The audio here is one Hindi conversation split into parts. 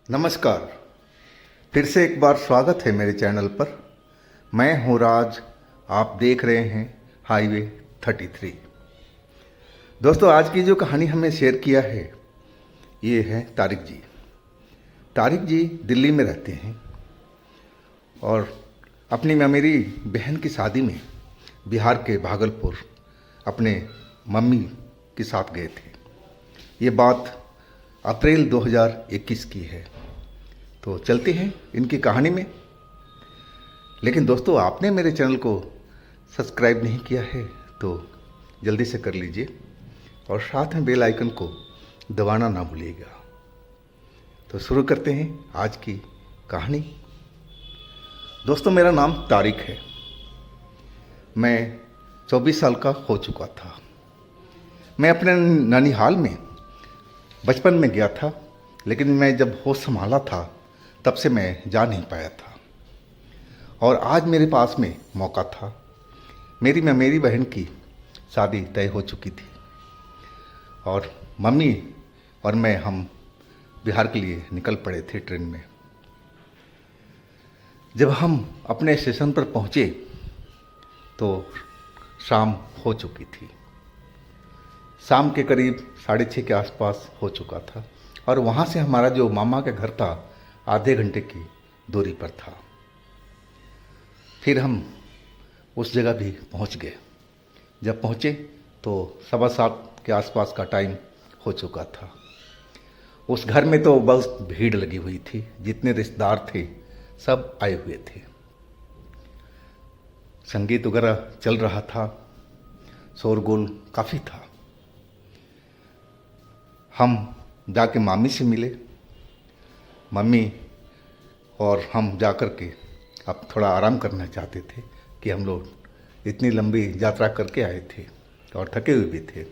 नमस्कार। फिर से एक बार स्वागत है मेरे चैनल पर। मैं हूं राज, आप देख रहे हैं हाईवे 33। दोस्तों, आज की जो कहानी हमें शेयर किया है ये है तारिक जी। तारिक जी दिल्ली में रहते हैं और अपनी मेरी बहन की शादी में बिहार के भागलपुर अपने मम्मी के साथ गए थे। ये बात अप्रैल 2021 की है। तो चलते हैं इनकी कहानी में। लेकिन दोस्तों, आपने मेरे चैनल को सब्सक्राइब नहीं किया है तो जल्दी से कर लीजिए और साथ में बेल आइकन को दबाना ना भूलिएगा। तो शुरू करते हैं आज की कहानी। दोस्तों, मेरा नाम तारिक है। मैं 24 साल का हो चुका था। मैं अपने ननिहाल में बचपन में गया था, लेकिन मैं जब होश संभाला था तब से मैं जा नहीं पाया था। और आज मेरे पास में मौका था। मेरी बहन की शादी तय हो चुकी थी और मम्मी और मैं हम बिहार के लिए निकल पड़े थे ट्रेन में। जब हम अपने स्टेशन पर पहुंचे तो शाम हो चुकी थी। शाम के करीब 6:30 के आसपास हो चुका था और वहाँ से हमारा जो मामा का घर था आधे घंटे की दूरी पर था। फिर हम उस जगह भी पहुँच गए। जब पहुँचे तो 7:15 के आसपास का टाइम हो चुका था। उस घर में तो बस भीड़ लगी हुई थी। जितने रिश्तेदार थे सब आए हुए थे। संगीत वगैरह चल रहा था, शोरगुल काफ़ी था। हम जाके मामी से मिले। मम्मी और हम जाकर के अब थोड़ा आराम करना चाहते थे कि हम लोग इतनी लंबी यात्रा करके आए थे और थके हुए भी थे।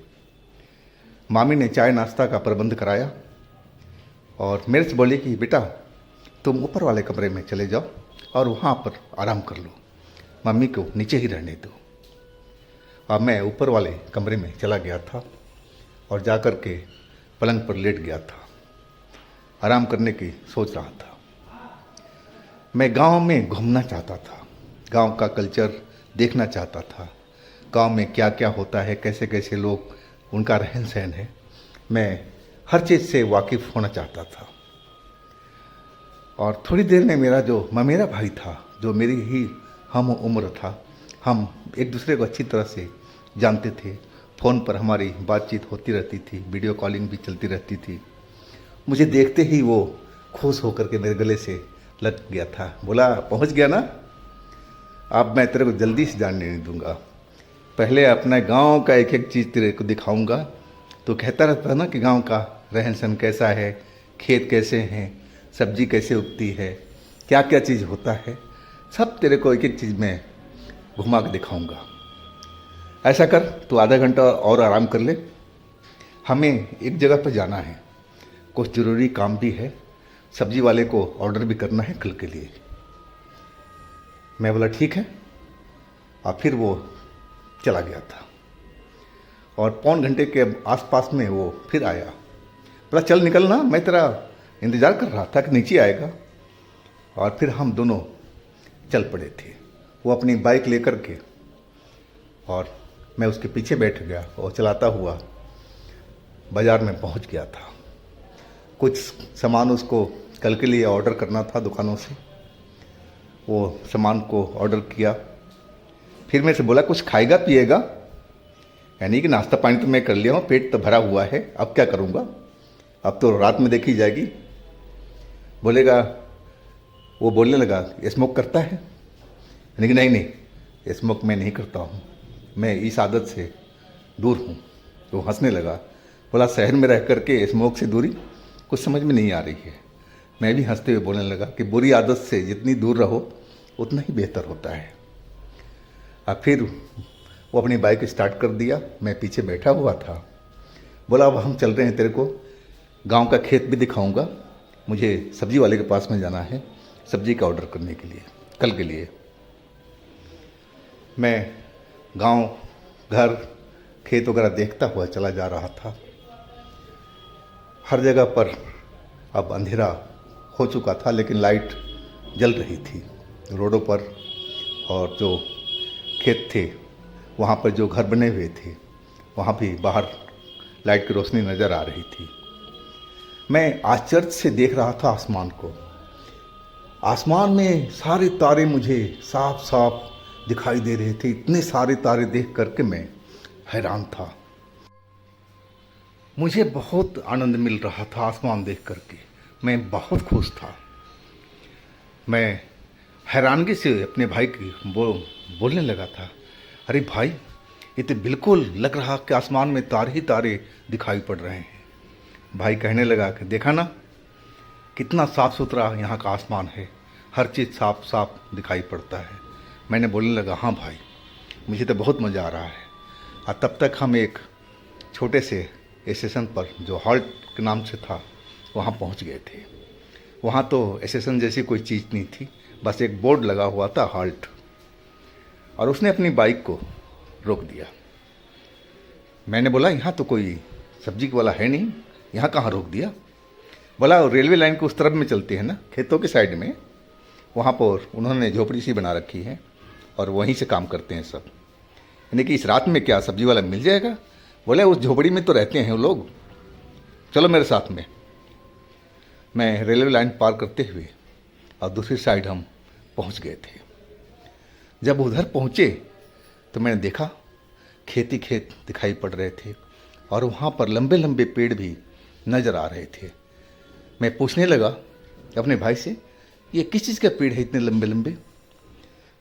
मामी ने चाय नाश्ता का प्रबंध कराया और मेरे से बोले कि बेटा तुम ऊपर वाले कमरे में चले जाओ और वहाँ पर आराम कर लो, मम्मी को नीचे ही रहने दो। अब मैं ऊपर वाले कमरे में चला गया था और जाकर के पलंग पर लेट गया था। आराम करने की सोच रहा था। मैं गांव में घूमना चाहता था, गांव का कल्चर देखना चाहता था। गांव में क्या क्या होता है, कैसे कैसे लोग, उनका रहन सहन है, मैं हर चीज़ से वाकिफ़ होना चाहता था। और थोड़ी देर में मेरा जो ममेरा भाई था, जो मेरी ही हम उम्र था, हम एक दूसरे को अच्छी तरह से जानते थे। फ़ोन पर हमारी बातचीत होती रहती थी, वीडियो कॉलिंग भी चलती रहती थी। मुझे देखते ही वो खुश होकर के मेरे गले से लग गया था। बोला, पहुंच गया ना, अब मैं तेरे को जल्दी से जानने नहीं दूंगा। पहले अपना गांव का एक एक चीज़ तेरे को दिखाऊंगा। तो कहता रहता ना कि गांव का रहन सहन कैसा है, खेत कैसे हैं, सब्जी कैसे उगती है, क्या क्या चीज़ होता है, सब तेरे को एक एक चीज़ में घुमा के दिखाऊंगा। ऐसा कर, तू आधा घंटा और आराम कर ले, हमें एक जगह पर जाना है, कुछ ज़रूरी काम भी है, सब्जी वाले को ऑर्डर भी करना है कल के लिए। मैं बोला ठीक है। और फिर वो चला गया था और पौन घंटे के आसपास में वो फिर आया। बोला चल निकलना, मैं तेरा इंतज़ार कर रहा था कि नीचे आएगा। और फिर हम दोनों चल पड़े थे। वो अपनी बाइक लेकर के और मैं उसके पीछे बैठ गया और चलाता हुआ बाज़ार में पहुंच गया था। कुछ सामान उसको कल के लिए ऑर्डर करना था दुकानों से। वो सामान को ऑर्डर किया। फिर मेरे से बोला कुछ खाएगा पिएगा, यानी कि नाश्ता पानी तो मैं कर लिया हूँ, पेट तो भरा हुआ है, अब क्या करूँगा, अब तो रात में देखी जाएगी। बोलेगा, वो बोलने लगा स्मोक करता है? यानी कि नहीं, स्मोक मैं नहीं करता हूँ, मैं इस आदत से दूर हूँ। तो हंसने लगा। बोला शहर में रह करके स्मोक से दूरी कुछ समझ में नहीं आ रही है। मैं भी हंसते हुए बोलने लगा कि बुरी आदत से जितनी दूर रहो उतना ही बेहतर होता है। अब फिर वो अपनी बाइक स्टार्ट कर दिया, मैं पीछे बैठा हुआ था। बोला अब हम चल रहे हैं, तेरे को गांव का खेत भी दिखाऊंगा, मुझे सब्जी वाले के पास में जाना है सब्जी का ऑर्डर करने के लिए कल के लिए। मैं गांव, घर, खेत वगैरह देखता हुआ चला जा रहा था। हर जगह पर अब अंधेरा हो चुका था, लेकिन लाइट जल रही थी रोडों पर, और जो खेत थे वहाँ पर जो घर बने हुए थे वहाँ भी बाहर लाइट की रोशनी नज़र आ रही थी। मैं आश्चर्य से देख रहा था आसमान को। आसमान में सारे तारे मुझे साफ साफ दिखाई दे रहे थे। इतने सारे तारे देख करके मैं हैरान था। मुझे बहुत आनंद मिल रहा था आसमान देख करके। मैं बहुत खुश था। मैं हैरानगी से अपने भाई की बोलने लगा था, अरे भाई, ये तो बिल्कुल लग रहा कि आसमान में तारे ही तारे दिखाई पड़ रहे हैं। भाई कहने लगा कि देखा ना कितना साफ़ सुथरा यहाँ का आसमान है, हर चीज़ साफ साफ दिखाई पड़ता है। मैंने बोलने लगा, हाँ भाई, मुझे तो बहुत मज़ा आ रहा है। और तब तक हम एक छोटे से स्टेशन पर, जो हॉल्ट के नाम से था, वहाँ पहुँच गए थे। वहाँ तो स्टेशन जैसी कोई चीज़ नहीं थी, बस एक बोर्ड लगा हुआ था, हॉल्ट। और उसने अपनी बाइक को रोक दिया। मैंने बोला, यहाँ तो कोई सब्जी वाला है नहीं, यहाँ कहाँ रोक दिया? बोला, रेलवे लाइन के उस तरफ में चलते हैं ना, खेतों के साइड में, वहाँ पर उन्होंने झोपड़ी सी बना रखी है और वहीं से काम करते हैं सब। यानी कि इस रात में क्या सब्जी वाला मिल जाएगा? बोले, उस झोपड़ी में तो रहते हैं वो लोग, चलो मेरे साथ में। मैं रेलवे लाइन पार करते हुए और दूसरी साइड हम पहुँच गए थे। जब उधर पहुँचे तो मैंने देखा खेती खेत दिखाई पड़ रहे थे और वहाँ पर लंबे लंबे पेड़ भी नज़र आ रहे थे। मैं पूछने लगा अपने भाई से, ये किस चीज़ का पेड़ है इतने लंबे लंबे?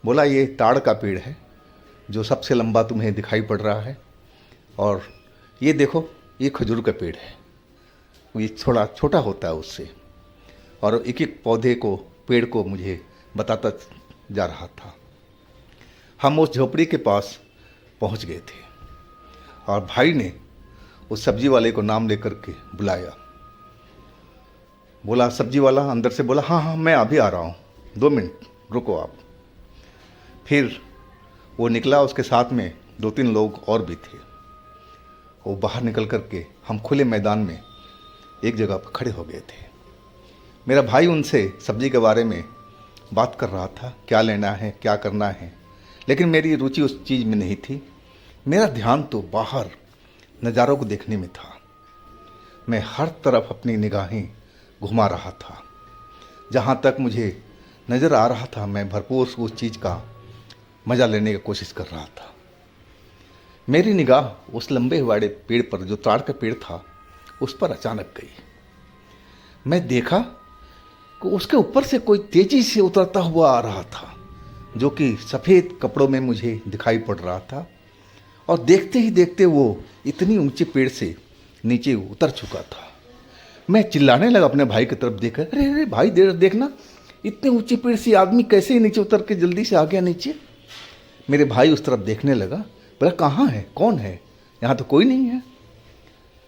बोला, ये ताड़ का पेड़ है जो सबसे लंबा तुम्हें दिखाई पड़ रहा है, और ये देखो ये खजूर का पेड़ है, ये थोड़ा छोटा होता है उससे। और एक एक पौधे को, पेड़ को मुझे बताता जा रहा था। हम उस झोपड़ी के पास पहुंच गए थे और भाई ने उस सब्जी वाले को नाम लेकर के बुलाया। बोला, सब्जी वाला अंदर से बोला, हाँ हाँ मैं अभी आ रहा हूँ, 2 मिनट रुको आप। फिर वो निकला, उसके साथ में 2-3 लोग और भी थे। वो बाहर निकल कर के हम खुले मैदान में एक जगह पर खड़े हो गए थे। मेरा भाई उनसे सब्जी के बारे में बात कर रहा था, क्या लेना है, क्या करना है, लेकिन मेरी रुचि उस चीज़ में नहीं थी। मेरा ध्यान तो बाहर नज़ारों को देखने में था। मैं हर तरफ अपनी निगाहें घुमा रहा था। जहाँ तक मुझे नज़र आ रहा था, मैं भरपूर उस चीज़ का मज़ा लेने की कोशिश कर रहा था। मेरी निगाह उस लंबे वाले पेड़ पर, जो ताड़ का पेड़ था, उस पर अचानक गई। मैं देखा कि उसके ऊपर से कोई तेज़ी से उतरता हुआ आ रहा था, जो कि सफ़ेद कपड़ों में मुझे दिखाई पड़ रहा था। और देखते ही देखते वो इतनी ऊंचे पेड़ से नीचे उतर चुका था। मैं चिल्लाने लगा अपने भाई की तरफ देखकर, अरे अरे भाई, देखना, इतने ऊंचे पेड़ से आदमी कैसे नीचे उतर के जल्दी से आ गया नीचे। मेरे भाई उस तरफ देखने लगा, बोला, कहाँ है, कौन है, यहाँ तो कोई नहीं है।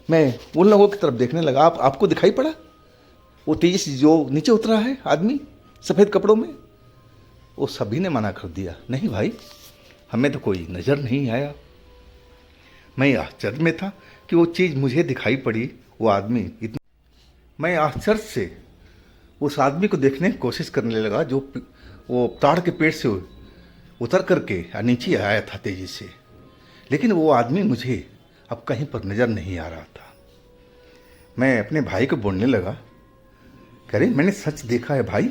मैं उन लोगों की तरफ देखने लगा, आपको दिखाई पड़ा वो तेजी से जो नीचे उतरा है आदमी सफ़ेद कपड़ों में? वो सभी ने मना कर दिया, नहीं भाई, हमें तो कोई नज़र नहीं आया। मैं आश्चर्य में था कि वो चीज़ मुझे दिखाई पड़ी, वो आदमी इतना। मैं आश्चर्य से उस आदमी को देखने की कोशिश करने लगा, जो वो ताड़ के पेड़ से उतर करके नीचे आया था तेज़ी से। लेकिन वो आदमी मुझे अब कहीं पर नज़र नहीं आ रहा था। मैं अपने भाई को बोलने लगा, अरे मैंने सच देखा है भाई,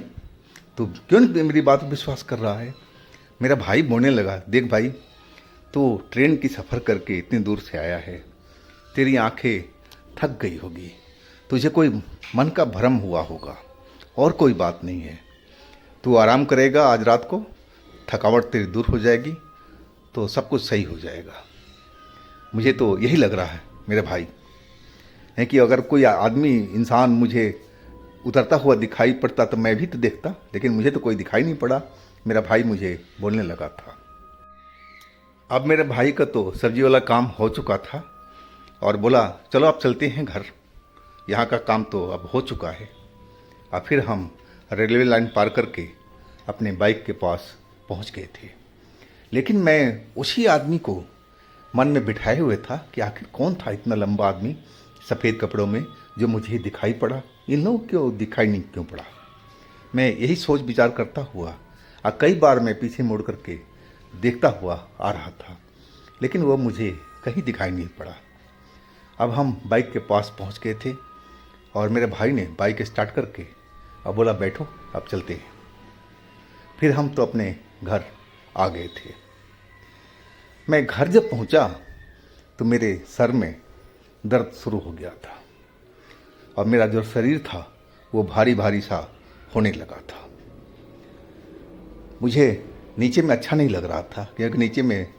तू क्यों नहीं मेरी बात पर विश्वास कर रहा है? मेरा भाई बोलने लगा, देख भाई, तू ट्रेन की सफ़र करके इतनी दूर से आया है, तेरी आंखें थक गई होगी, तुझे कोई मन का भ्रम हुआ होगा, और कोई बात नहीं है। तू आराम करेगा आज रात को, थकावट तेरी दूर हो जाएगी, तो सब कुछ सही हो जाएगा। मुझे तो यही लग रहा है मेरे भाई, है कि अगर कोई आदमी, इंसान मुझे उतरता हुआ दिखाई पड़ता तो मैं भी तो देखता, लेकिन मुझे तो कोई दिखाई नहीं पड़ा। मेरा भाई मुझे बोलने लगा था। अब मेरे भाई का तो सब्जी वाला काम हो चुका था और बोला, चलो अब चलते हैं घर, यहाँ का काम तो अब हो चुका है। और फिर हम रेलवे लाइन पार करके अपने बाइक के पास पहुँच गए थे। लेकिन मैं उसी आदमी को मन में बिठाए हुए था कि आखिर कौन था इतना लंबा आदमी सफ़ेद कपड़ों में जो मुझे दिखाई पड़ा, इन लोगों क्यों दिखाई नहीं क्यों पड़ा। मैं यही सोच विचार करता हुआ और कई बार मैं पीछे मुड़ करके देखता हुआ आ रहा था, लेकिन वो मुझे कहीं दिखाई नहीं पड़ा। अब हम बाइक के पास पहुंच गए थे और मेरे भाई ने बाइक स्टार्ट करके अब बोला बैठो अब चलते हैं। फिर हम तो अपने घर आ गए थे। मैं घर जब पहुंचा तो मेरे सर में दर्द शुरू हो गया था और मेरा जो शरीर था वो भारी भारी सा होने लगा था। मुझे नीचे में अच्छा नहीं लग रहा था क्योंकि नीचे में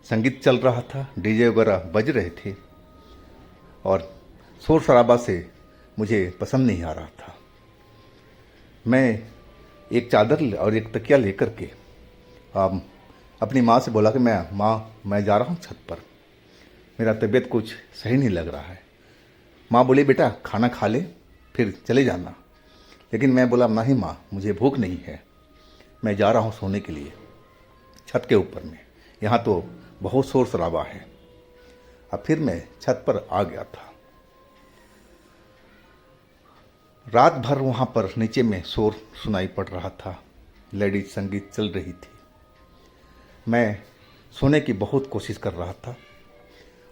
संगीत चल रहा था, डीजे वगैरह बज रहे थे और शोर शराबा से मुझे पसंद नहीं आ रहा था। मैं एक चादर और एक तकिया लेकर के अपनी माँ से बोला कि मैं जा रहा हूँ छत पर, मेरा तबीयत कुछ सही नहीं लग रहा है। माँ बोली बेटा खाना खा ले फिर चले जाना, लेकिन मैं बोला नहीं माँ, मुझे भूख नहीं है, मैं जा रहा हूँ सोने के लिए छत के ऊपर में, यहाँ तो बहुत शोर शराबा है। अब फिर मैं छत पर आ गया था। रात भर वहाँ पर नीचे में शोर सुनाई पड़ रहा था, लेडीज संगीत चल रही थी। मैं सोने की बहुत कोशिश कर रहा था,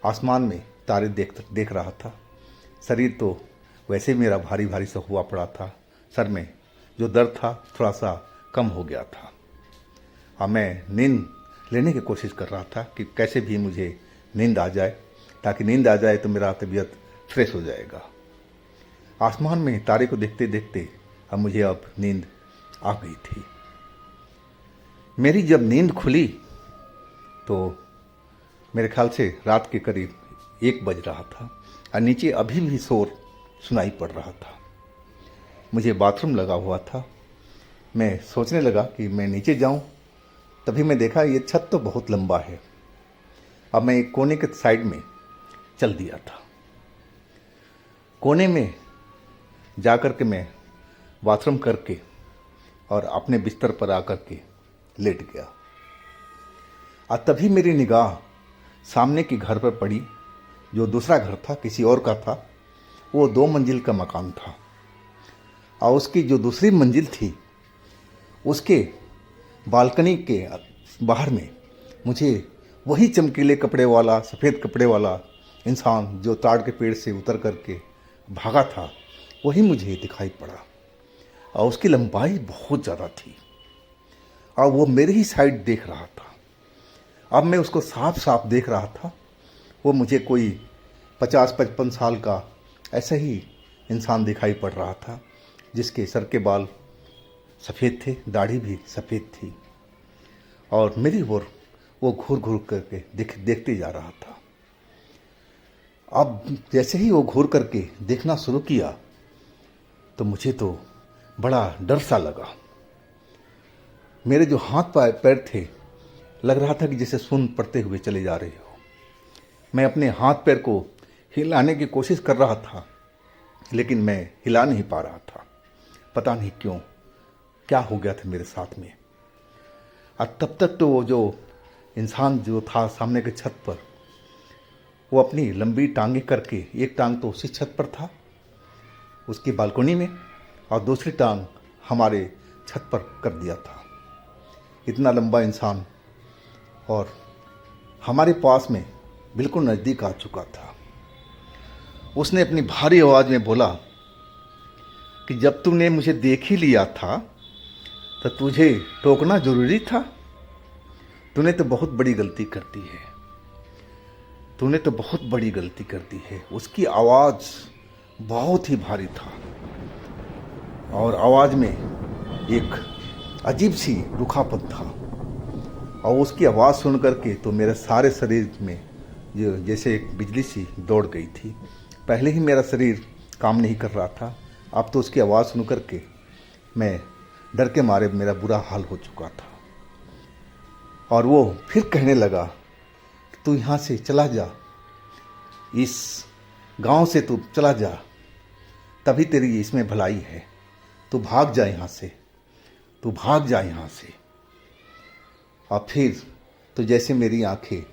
आसमान में तारे देख रहा था। शरीर तो वैसे मेरा भारी भारी सा हुआ पड़ा था, सर में जो दर्द था थोड़ा सा कम हो गया था। अब मैं नींद लेने की कोशिश कर रहा था कि कैसे भी मुझे नींद आ जाए, ताकि नींद आ जाए तो मेरा तबीयत फ्रेश हो जाएगा। आसमान में तारे को देखते देखते अब मुझे अब नींद आ गई थी। मेरी जब नींद खुली तो मेरे ख्याल से रात के करीब 1 बज रहा था और नीचे अभी भी शोर सुनाई पड़ रहा था। मुझे बाथरूम लगा हुआ था। मैं सोचने लगा कि मैं नीचे जाऊं, तभी मैं देखा ये छत तो बहुत लंबा है। अब मैं एक कोने के साइड में चल दिया था। कोने में जा कर के मैं बाथरूम करके और अपने बिस्तर पर आकर के लेट गया। और तभी मेरी निगाह सामने की घर पर पड़ी, जो दूसरा घर था, किसी और का था। वो 2 मंजिल का मकान था और उसकी जो दूसरी मंजिल थी उसके बालकनी के बाहर में मुझे वही चमकीले कपड़े वाला, सफ़ेद कपड़े वाला इंसान जो ताड़ के पेड़ से उतर करके भागा था, वही मुझे दिखाई पड़ा और उसकी लंबाई बहुत ज़्यादा थी और वो मेरे ही साइड देख रहा था। अब मैं उसको साफ साफ देख रहा था। वो मुझे कोई 50-55 साल का ऐसा ही इंसान दिखाई पड़ रहा था, जिसके सर के बाल सफ़ेद थे, दाढ़ी भी सफ़ेद थी और मेरी ओर वो घूर घूर करके देखते जा रहा था। अब जैसे ही वो घूर करके देखना शुरू किया तो मुझे तो बड़ा डर सा लगा। मेरे जो हाथ पैर थे, लग रहा था कि जैसे सुन्न पड़ते हुए चले जा रहे हो। मैं अपने हाथ पैर को हिलाने की कोशिश कर रहा था, लेकिन मैं हिला नहीं पा रहा था। पता नहीं क्यों, क्या हो गया था मेरे साथ में। और तब तक तो वो जो इंसान जो था सामने के छत पर, वो अपनी लंबी टांगे करके, एक टांग तो उसी छत पर था उसकी बालकनी में और दूसरी टांग हमारे छत पर कर दिया था। इतना लंबा इंसान और हमारे पास में बिल्कुल नज़दीक आ चुका था। उसने अपनी भारी आवाज़ में बोला कि जब तुमने मुझे देख ही लिया था तो तुझे टोकना जरूरी था? तूने तो बहुत बड़ी गलती कर दी है, तूने तो बहुत बड़ी गलती कर दी है। उसकी आवाज़ बहुत ही भारी था और आवाज़ में एक अजीब सी रूखापन था और उसकी आवाज़ सुन करके तो मेरे सारे शरीर में जो जैसे एक बिजली सी दौड़ गई थी। पहले ही मेरा शरीर काम नहीं कर रहा था, अब तो उसकी आवाज़ सुन करके मैं डर के मारे मेरा बुरा हाल हो चुका था। और वो फिर कहने लगा कि तू यहाँ से चला जा, इस गांव से तू चला जा, तभी तेरी इसमें भलाई है। तू भाग जा यहाँ से, तू भाग जा यहाँ से। और फिर तो जैसे मेरी आंखें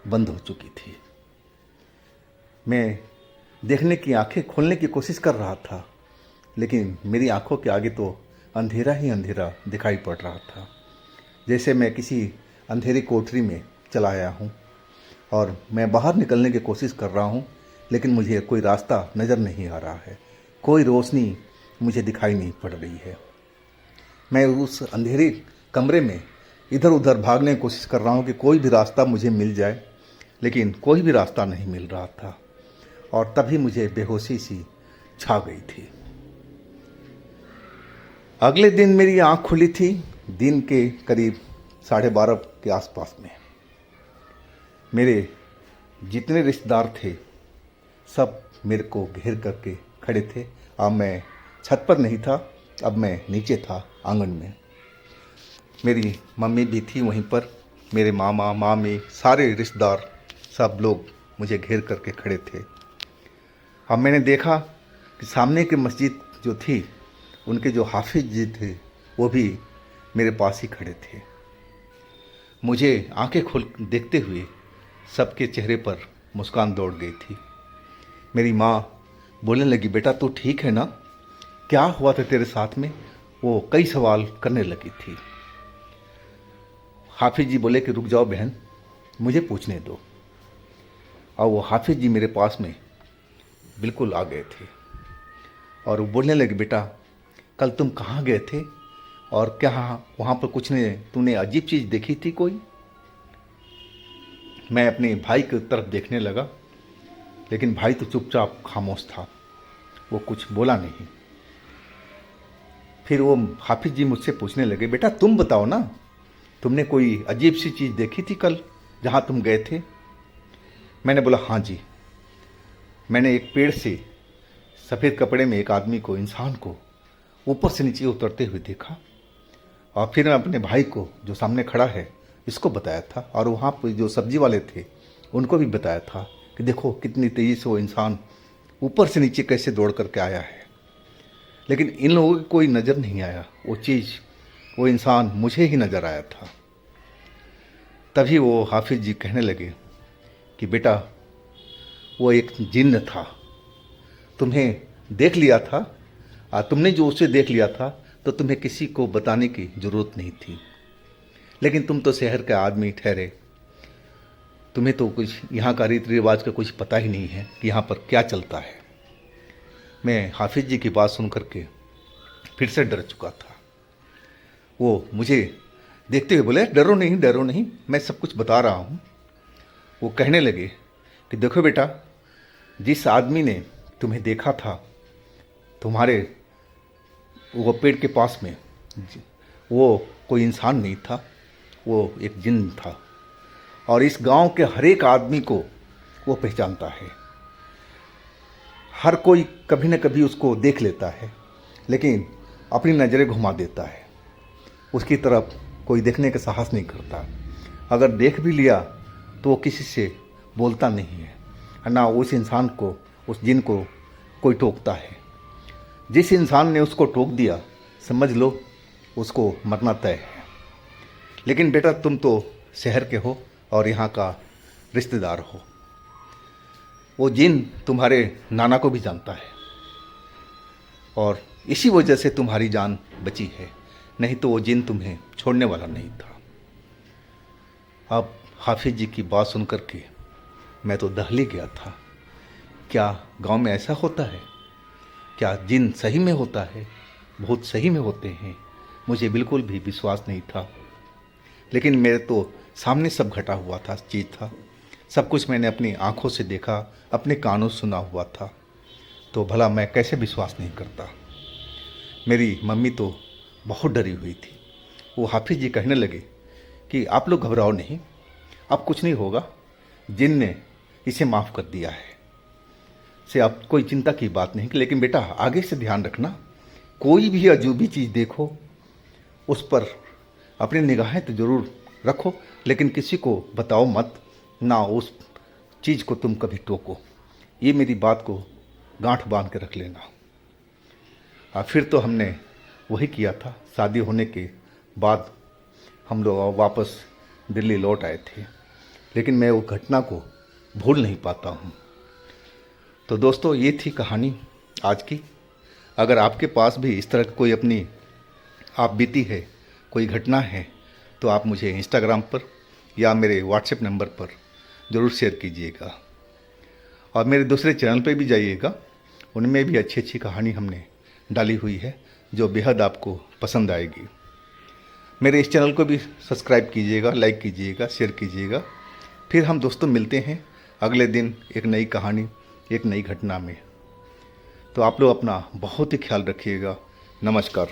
बंद हो चुकी थी। मैं देखने की आंखें खोलने की कोशिश कर रहा था, लेकिन मेरी आंखों के आगे तो अंधेरा ही अंधेरा दिखाई पड़ रहा था, जैसे मैं किसी अंधेरी कोठरी में चला आया हूँ और मैं बाहर निकलने की कोशिश कर रहा हूँ, लेकिन मुझे कोई रास्ता नज़र नहीं आ रहा है, कोई रोशनी मुझे दिखाई नहीं पड़ रही है। मैं उस अंधेरे कमरे में इधर उधर भागने की कोशिश कर रहा हूँ कि कोई भी रास्ता मुझे मिल जाए, लेकिन कोई भी रास्ता नहीं मिल रहा था और तभी मुझे बेहोशी सी छा गई थी। अगले दिन मेरी आँख खुली थी, दिन के करीब 12:30 के आसपास में। मेरे जितने रिश्तेदार थे सब मेरे को घेर करके खड़े थे। अब मैं छत पर नहीं था, अब मैं नीचे था आंगन में। मेरी मम्मी भी थी वहीं पर, मेरे मामा मामी सारे रिश्तेदार सब लोग मुझे घेर करके खड़े थे। अब मैंने देखा कि सामने की मस्जिद जो थी उनके जो हाफिज जी थे वो भी मेरे पास ही खड़े थे। मुझे आंखें खोल देखते हुए सबके चेहरे पर मुस्कान दौड़ गई थी। मेरी माँ बोलने लगी, बेटा तू ठीक है ना, क्या हुआ था तेरे साथ में? वो कई सवाल करने लगी थी। हाफिज जी बोले कि रुक जाओ बहन, मुझे पूछने दो। और वो हाफिज जी मेरे पास में बिल्कुल आ गए थे और वो बोलने लगे, बेटा कल तुम कहाँ गए थे और क्या वहाँ पर तूने अजीब चीज़ देखी थी कोई? मैं अपने भाई की तरफ देखने लगा, लेकिन भाई तो चुपचाप खामोश था, वो कुछ बोला नहीं। फिर वो हाफिज जी मुझसे पूछने लगे, बेटा तुम बताओ ना, तुमने कोई अजीब सी चीज़ देखी थी कल जहाँ तुम गए थे? मैंने बोला, हाँ जी, मैंने एक पेड़ से सफ़ेद कपड़े में एक आदमी को, इंसान को ऊपर से नीचे उतरते हुए देखा। और फिर मैं अपने भाई को जो सामने खड़ा है इसको बताया था, और वहाँ पर जो सब्जी वाले थे उनको भी बताया था कि देखो कितनी तेज़ी से वो इंसान ऊपर से नीचे कैसे दौड़ करके आया है। लेकिन इन लोगों की कोई नज़र नहीं आया, वो चीज़, वो इंसान मुझे ही नज़र आया था। तभी वो हाफिज जी कहने लगे कि बेटा वो एक जिन्न था, तुम्हें देख लिया था, और तुमने जो उसे देख लिया था तो तुम्हें किसी को बताने की ज़रूरत नहीं थी। लेकिन तुम तो शहर के आदमी ठहरे, तुम्हें तो कुछ यहाँ का रीति रिवाज का कुछ पता ही नहीं है कि यहाँ पर क्या चलता है। मैं हाफिज जी की बात सुन करके फिर से डर चुका था। वो मुझे देखते हुए बोले, डरो नहीं डरो नहीं, मैं सब कुछ बता रहा हूँ। वो कहने लगे कि देखो बेटा, जिस आदमी ने तुम्हें देखा था तुम्हारे वो पेड़ के पास में, वो कोई इंसान नहीं था, वो एक जिन्न था, और इस गांव के हर एक आदमी को वो पहचानता है। हर कोई कभी न कभी उसको देख लेता है, लेकिन अपनी नज़रें घुमा देता है, उसकी तरफ कोई देखने का साहस नहीं करता। अगर देख भी लिया तो वो किसी से बोलता नहीं है, ना उस इंसान को, उस जिन को कोई टोकता है। जिस इंसान ने उसको टोक दिया समझ लो उसको मरना तय है। लेकिन बेटा तुम तो शहर के हो और यहाँ का रिश्तेदार हो, वो जिन तुम्हारे नाना को भी जानता है और इसी वजह से तुम्हारी जान बची है, नहीं तो वो जिन तुम्हें छोड़ने वाला नहीं था। अब हाफिज जी की बात सुन करके मैं तो दहली गया था। क्या गांव में ऐसा होता है? क्या जिन सही में होता है? भूत सही में होते हैं? मुझे बिल्कुल भी विश्वास नहीं था। लेकिन मेरे तो सामने सब घटा हुआ था, चीज़ था, सब कुछ मैंने अपनी आंखों से देखा, अपने कानों सुना हुआ था, तो भला मैं कैसे विश्वास नहीं करता। मेरी मम्मी तो बहुत डरी हुई थी। वो हाफिज जी कहने लगे कि आप लोग घबराओ नहीं, अब कुछ नहीं होगा, जिन ने इसे माफ़ कर दिया है, से अब कोई चिंता की बात नहीं। लेकिन बेटा आगे से ध्यान रखना, कोई भी अजूबी चीज़ देखो उस पर अपनी निगाहें तो ज़रूर रखो, लेकिन किसी को बताओ मत, ना उस चीज़ को तुम कभी टोको। ये मेरी बात को गांठ बांध के रख लेना। फिर तो हमने वही किया था। शादी होने के बाद हम लोग वापस दिल्ली लौट आए थे, लेकिन मैं वो घटना को भूल नहीं पाता हूँ। तो दोस्तों ये थी कहानी आज की। अगर आपके पास भी इस तरह की कोई अपनी आप बीती है, कोई घटना है, तो आप मुझे इंस्टाग्राम पर या मेरे व्हाट्सएप नंबर पर ज़रूर शेयर कीजिएगा। और मेरे दूसरे चैनल पे भी जाइएगा, उनमें भी अच्छी अच्छी कहानी हमने डाली हुई है जो बेहद आपको पसंद आएगी। मेरे इस चैनल को भी सब्सक्राइब कीजिएगा, लाइक कीजिएगा, शेयर कीजिएगा। फिर हम दोस्तों मिलते हैं अगले दिन एक नई कहानी, एक नई घटना में। तो आप लोग अपना बहुत ही ख्याल रखिएगा। नमस्कार।